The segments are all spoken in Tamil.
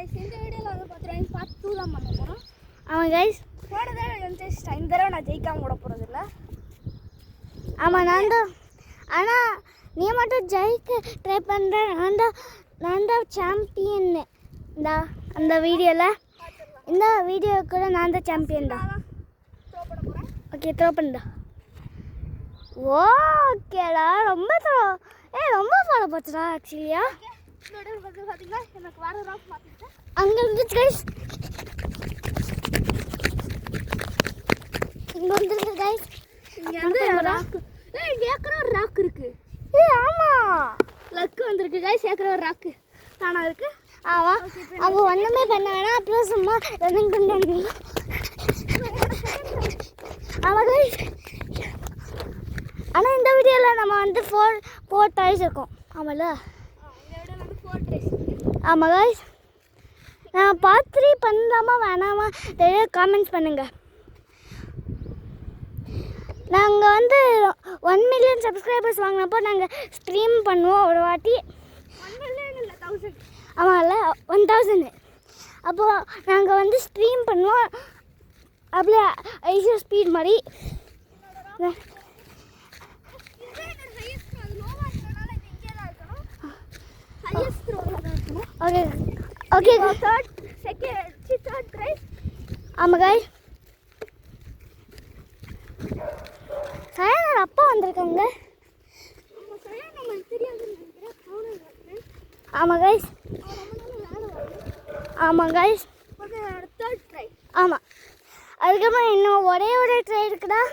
கைஸ் இந்த வீடியோல வந்து பாத்துறேன் பார்ட் 2 தான் பண்ண போறோம். ஆமா கைஸ் போன தடவை வந்து இந்த தடவை நான் ஜெயிக்காம விட போறது இல்ல. ஆமா ஆனா நீ மட்டும் ஜெயிக்க ட்ரை பண்ற. நான் தான் சாம்பியன். அந்த வீடியோல இந்த வீடியோக்குள்ள நான் தான் சாம்பியன் தான். த்ரோ பண்ண போறேன். ஓகே த்ரோ பண்ணு. ஓகேடா ரொம்ப ஃபாலோ பண்ணுறா ஆக்சுவலியா. இந்த வீடியோல வந்து பாத்தீங்கன்னா எனக்கு வேற ராக் மாத்திட்டேன். அங்க இருந்துச்சு கைஸ். இங்க வந்துருக்கு கைஸ். இங்க வந்து ராக். இங்க ஏக்கற ஒரு ராக் இருக்கு. ஆமா லக் வந்திருக்கு கைஸ். ஏக்கற ஒரு ராக் தானா இருக்கு. ஆமா அவங்க ஒண்ணுமே பண்ண வேணாம். அப்புறம் சும்மா ரன்னிங் பண்ணி. ஆமா கைஸ். ஆனா இந்த வீடியோல நம்ம வந்து 4 டைஸ் இருக்கும். ஆமால இந்த வீடியோல வந்து 4 டைஸ். ஆமா கைஸ். நான் பார்ட் 3 பண்ணலாமா வேணாமா நிறைய காமெண்ட்ஸ் பண்ணுங்க. நாங்கள் வந்து 1 மில்லியன் சப்ஸ்கிரைபர்ஸ் வாங்கினப்போ நாங்கள் ஸ்ட்ரீம் பண்ணுவோம் ஒரு வாட்டி. 1 மில்லியன் இல்லை 1000. ஆமாம்ல 1000. அப்போது நாங்கள் வந்து ஸ்ட்ரீம் பண்ணுவோம் அப்படியே ஐசியோ ஸ்பீட் மாதிரி. Okay okay third try. ஆமாம் கைஸ். சயனோட அப்பா வந்திருக்காங்க. ஆமாம் கைஸ். ஆமாம் கைஸ். Third try. ஆமாம் அதுக்கப்புறம் இன்னும் ஒரே ட்ரை இருக்குதா.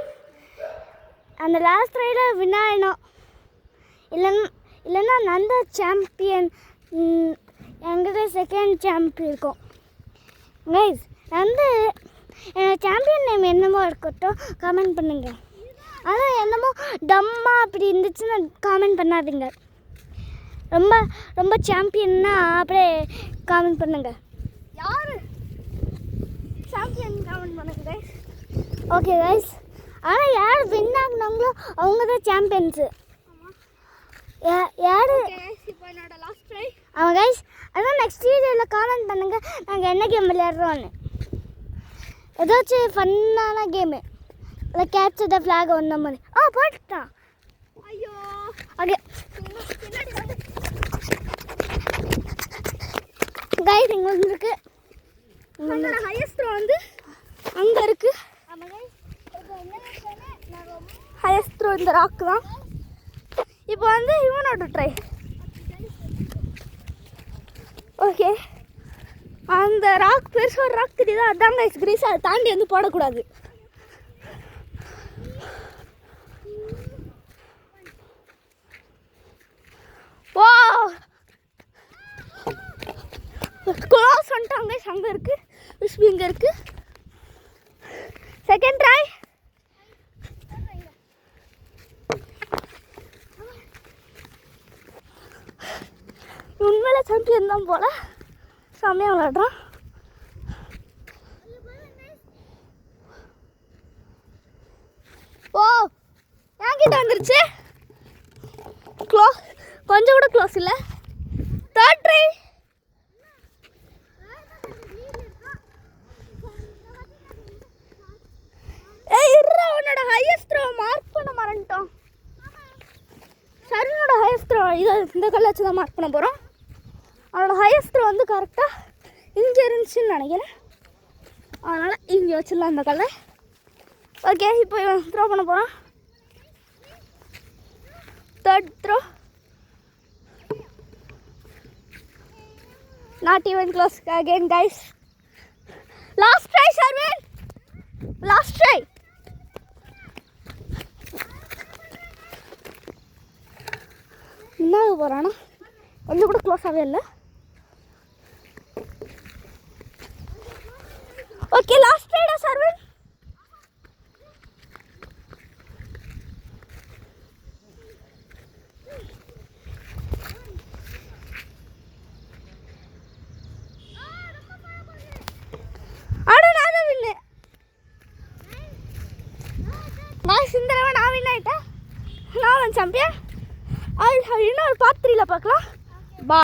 அந்த லாஸ்ட் ட்ரையில் வின் ஆகிடும். இல்லைன்னா நான் தான் சாம்பியன். என்கிட்ட செகண்ட் சாம்பியன் இருக்கும் கைஸ். வந்து சாம்பியன் நேம் என்னமோ இருக்கட்டும் கமெண்ட் பண்ணுங்க. ஆனால் என்னமோ டம்மா அப்படி இருந்துச்சுன்னா காமெண்ட் பண்ணாதீங்க. ரொம்ப சாம்பியன்னா அப்படியே காமெண்ட் பண்ணுங்க. யாரு சாம்பியன் காமெண்ட் பண்ணுங்க கைஸ். Okay guys. ஆனால் யார் வின் ஆகினாங்களோ அவங்க தான் சாம்பியன்ஸு. யார் இப்போ என்னோட லாஸ்ட் ட்ரை. ஆமாம் கைஸ். அதான் நெக்ஸ்ட் வீடியோவில் காமெண்ட் பண்ணுங்கள் நாங்கள் என்ன கேம் விளையாடுறோன்னு. ஏதாச்சும் ஃபன்னான கேமு இல்லை கேப்சர் த ஃப்ளாக் வந்த மாதிரி. போட்டுட்டான். ஐயோ ஓகே கைஸ் இங்கே வந்துருக்கு. என்னோட ஹையஸ்ட் த்ரோ வந்து அங்கே இருக்கு. ஆமாம் கைஸ். ஹையஸ்ட் த்ரோ இந்த ராக் தான். இப்போ வந்து இவனோட ட்ரை. ஓகே அந்த ராக் பெருசாக ஒரு ராக் தெரியுதா. அதான் கைஸ் கிரீஸ். அதை தாண்டி வந்து போடக்கூடாது. வா க்ளோஸ் வந்துட்டாங்க. அங்கே இருக்கு விஸ்பி இங்கே இருக்கு. Second try. உண்மையில சாம்பியன் தான் போல. செம்மையாக விளையாடுறான். ஓ என்கிட்ட வந்துருச்சு. க்ளோஸ் கொஞ்சம் கூட க்ளோஸ் இல்லை. Third try. உன்னோட ஹையஸ்ட் த்ரோ மார்க் பண்ண மறந்துட்டோம். சரணோட ஹையஸ்ட் த்ரோ இந்த கல்லை வச்சு தான் மார்க் பண்ண போகிறோம். அவனோட ஹையஸ்ட் த்ரோ வந்து கரெக்டாக இங்கே இருந்துச்சுன்னு நினைக்கிறேன். அதனால் இங்கே வச்சிடலாம் அந்த கல்லை. ஓகே இப்போ த்ரோ பண்ண போகிறோம். Third throw. Not even close again guys. Last try Sharvin. Last try. என்ன போறானா கொஞ்சம் கூட க்ளோஸ் ஆகவே இல்லை. ஓகே லாஸ்ட் ட்ரைடா சர்வன். நான் வின் ஆகிட்டேன். நான் சாம்பியன். இன்னொரு பார்ட் 3ல பார்க்கலாம்.